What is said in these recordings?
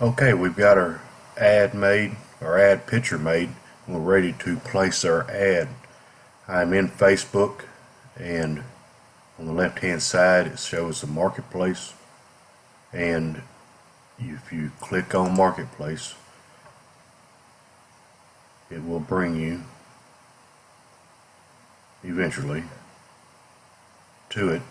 Okay, we've got our ad made, our ad picture made. We're ready to place our ad. I'm in Facebook, and on the left hand side it shows the marketplace, and if you click on marketplace it will bring you eventually to it,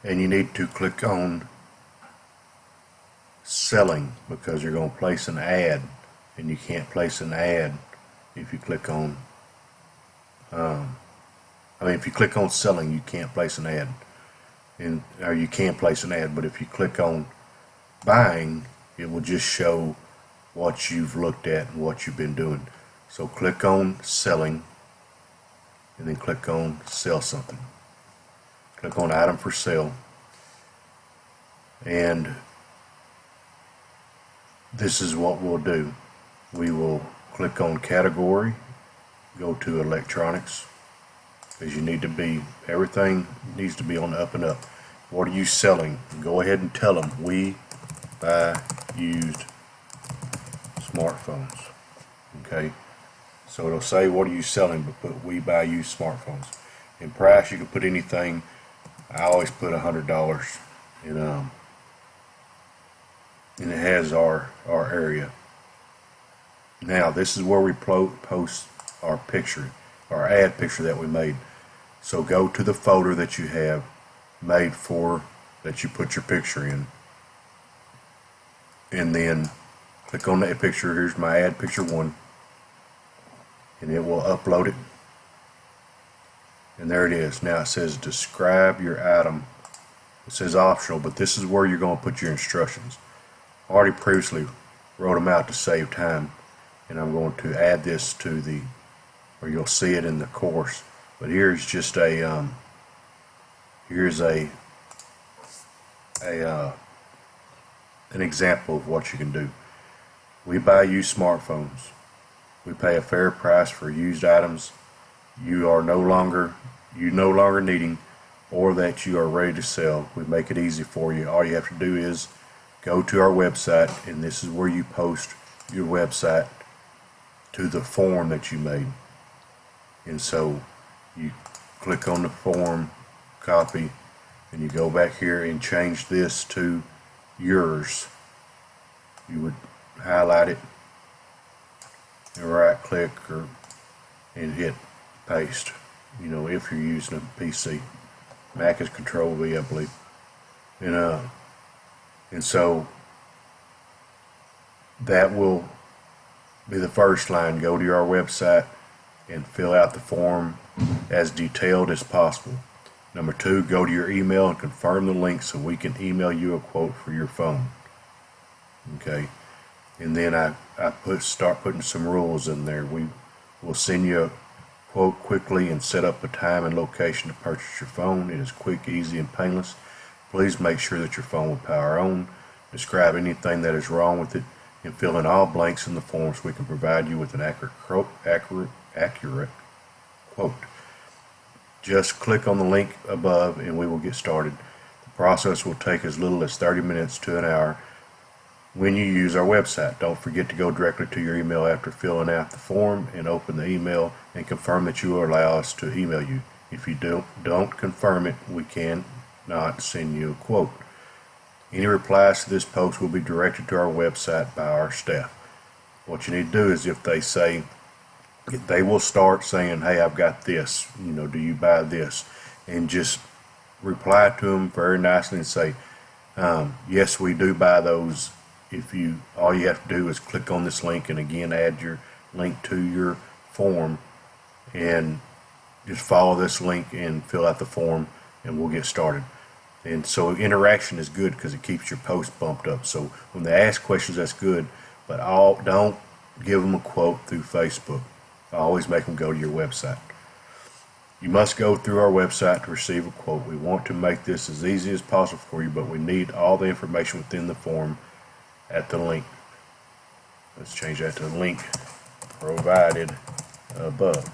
and you need to click on selling because you're going to place an ad, and you can't place an ad if you click on if you click on selling you can't place an ad, or you can place an ad, but if you click on buying it will just show what you've looked at and what you've been doing. So click on selling and then click on sell something. Click on item for sale, and this is what we'll do. We will click on category, go to electronics, because you need to be, everything needs to be on the up and up. What are you selling? Go ahead and tell them we buy used smartphones. Okay, so it'll say what are you selling, but put we buy used smartphones. In price you can put anything. I always put $100, and it has our area. Now this is where we post our picture, our ad picture that we made. So go to the folder that you have made for that you put your picture in, and then click on that picture. Here's my ad picture 1, and it will upload it, and there it is. Now it says describe your item. It says optional, but this is where you're going to put your instructions. I already previously wrote them out to save time, and I'm going to add this to the, or you'll see it in the course. But here's just a here's an example of what you can do. We buy used smartphones. We pay a fair price for used items you no longer needing or that you are ready to sell. We make it easy for you. All you have to do is go to our website, and this is where you post your website to the form that you made. And so you click on the form, copy, and you go back here and change this to yours. You would highlight it and right click and hit paste. You know, if you're using a PC. Mac is Control V, I believe. And so that will be the first line. Go to our website and fill out the form as detailed as possible. Number 2, go to your email and confirm the link so we can email you a quote for your phone. Okay, and then I start putting some rules in there. We will send you a quote quickly and set up a time and location to purchase your phone. It is quick, easy, and painless. Please make sure that your phone will power on. Describe anything that is wrong with it and fill in all blanks in the form so we can provide you with an accurate quote. Just click on the link above and we will get started. The process will take as little as 30 minutes to an hour when you use our website. Don't forget to go directly to your email after filling out the form and open the email and confirm that you will allow us to email you. If you don't confirm it, we cannot send you a quote. Any replies to this post will be directed to our website by our staff. What you need to do is if they will start saying, hey, I've got this, do you buy this? And just reply to them very nicely and say, yes, we do buy those. All you have to do is click on this link and again add your link to your form and just follow this link and fill out the form and we'll get started. And so interaction is good because it keeps your post bumped up. So when they ask questions, that's good, but don't give them a quote through Facebook. Always make them go to your website. You must go through our website to receive a quote. We want to make this as easy as possible for you, but we need all the information within the form at the link. Let's change that to the link provided above.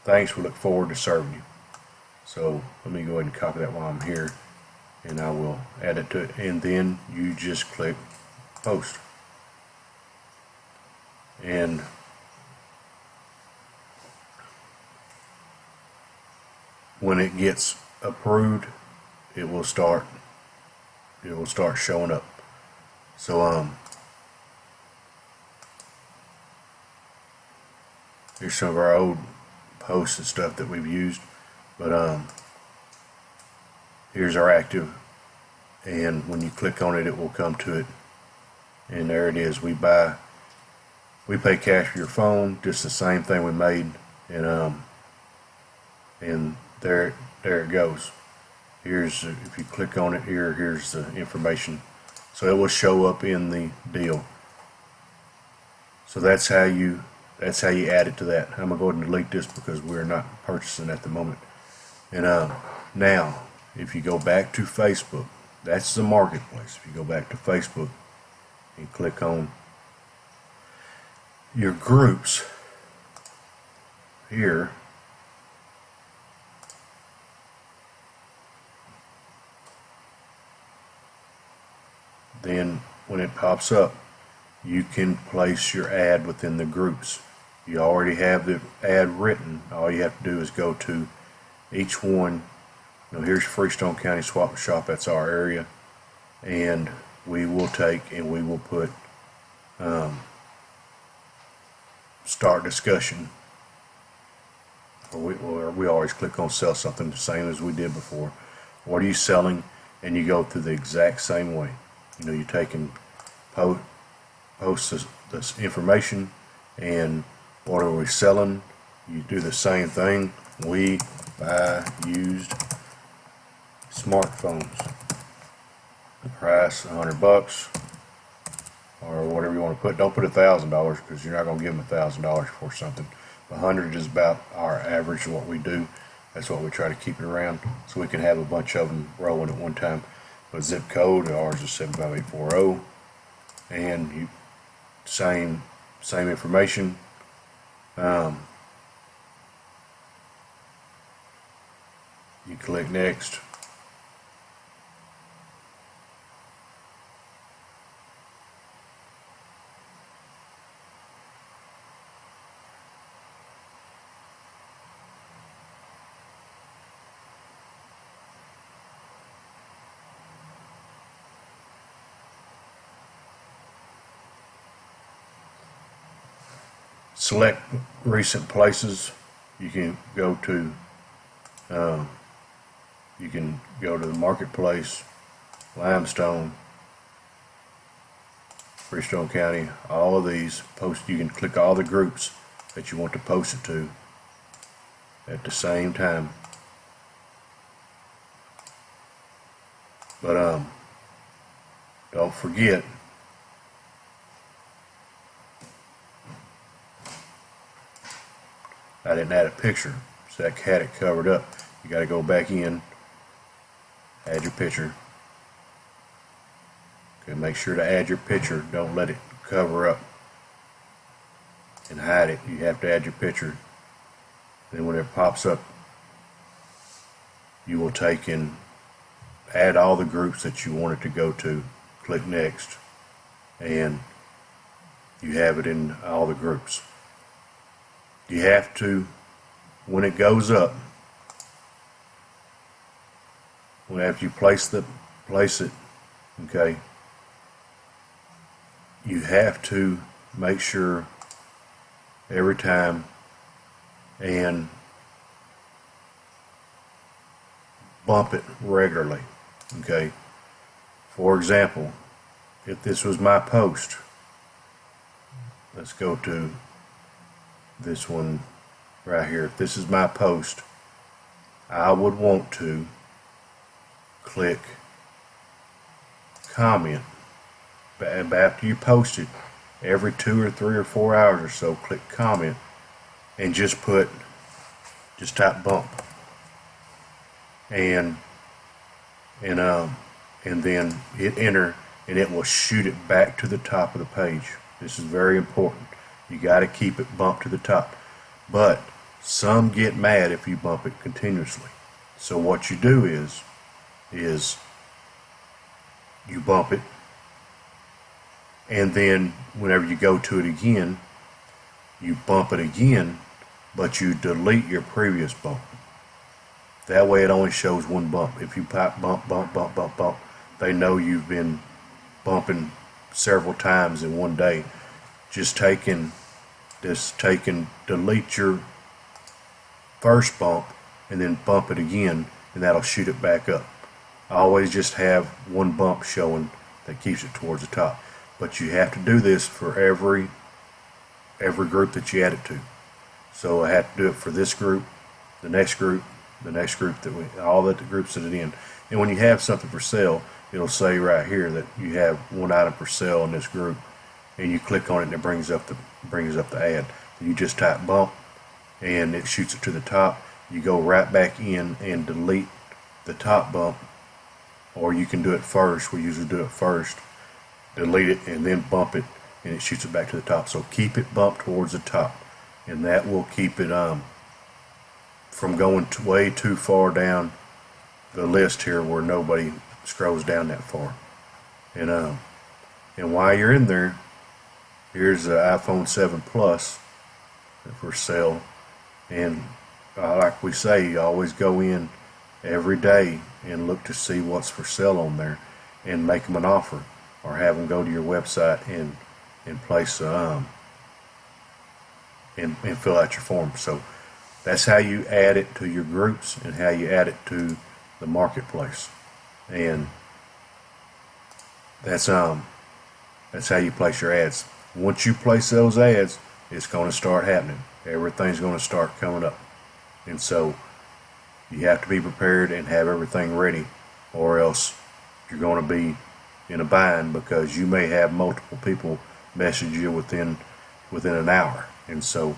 Thanks. We look forward to serving you. So let me go ahead and copy that while I'm here and I will add it to it, and then you just click post. And when it gets approved, it will start showing up. So here's some of our old posts and stuff that we've used, but here's our active, and when you click on it, it will come to it, and there it is. We pay cash for your phone, just the same thing we made, and there it goes. Here's, if you click on it here, here's the information. So it will show up in the deal. So that's how you add it to that. I'm gonna go ahead and delete this because we're not purchasing at the moment. And now, if you go back to Facebook, that's the marketplace. If you go back to Facebook and click on your groups here, then when it pops up, you can place your ad within the groups. You already have the ad written. All you have to do is go to each one. Here's Freestone County Swap Shop. That's our area, and we will take and we will put start discussion. Or we always click on sell something, the same as we did before. What are you selling? And you go through the exact same way. You take and post this information, and what are we selling? You do the same thing. We buy used smartphones. The price $100, or whatever you want to put. Don't put $1,000 because you're not going to give them $1,000 for something. 100 is about our average of what we do. That's what we try to keep it around, so we can have a bunch of them rolling at one time. But zip code, ours is 75840, and you same information. You click next. Select recent places. You can go to the marketplace, Limestone, Freestone County, all of these post. You can click all the groups that you want to post it to at the same time. But don't forget, I didn't add a picture, so that had it covered up. You got to go back in, add your picture. Okay, make sure to add your picture. Don't let it cover up and hide it. You have to add your picture. Then when it pops up, you will take and add all the groups that you want it to go to. Click next, and you have it in all the groups. You have to, when it goes up, after you place it, okay, you have to make sure every time and bump it regularly, okay. For example, if this was my post, let's go to this one right here. If this is my post, I would want to click comment. But after you post it, every 2 or 3 or 4 hours or so, click comment and just type bump, and then hit enter, and it will shoot it back to the top of the page. This is very important. You got to keep it bumped to the top. But some get mad if you bump it continuously. So what you do is you bump it, and then whenever you go to it again, you bump it again, but you delete your previous bump. That way it only shows one bump. If you bump, bump, bump, bump, bump, they know you've been bumping several times in one day. Just delete your first bump and then bump it again, and that'll shoot it back up. I always just have one bump showing that keeps it towards the top. But you have to do this for every group that you add it to. So I have to do it for this group, the next group, the next group, all the groups that it in. And when you have something for sale, it'll say right here that you have one item for sale in this group, and you click on it and it brings up the ad. You just type bump and it shoots it to the top. You go right back in and delete the top bump, or you can do it first. We usually do it first, delete it, and then bump it, and it shoots it back to the top. So keep it bumped towards the top, and that will keep it from going way too far down the list here where nobody scrolls down that far. And while you're in there, here's the iPhone 7 Plus for sale. And like we say, you always go in every day and look to see what's for sale on there and make them an offer, or have them go to your website and place and fill out your form. So that's how you add it to your groups and how you add it to the marketplace. And that's how you place your ads. Once you place those ads, it's going to start happening. Everything's going to start coming up. And so you have to be prepared and have everything ready, or else you're going to be in a bind, because you may have multiple people message you within an hour. And so,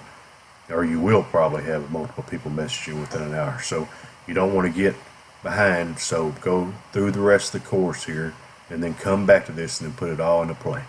or you will probably have multiple people message you within an hour. So you don't want to get behind. So go through the rest of the course here and then come back to this and then put it all into play.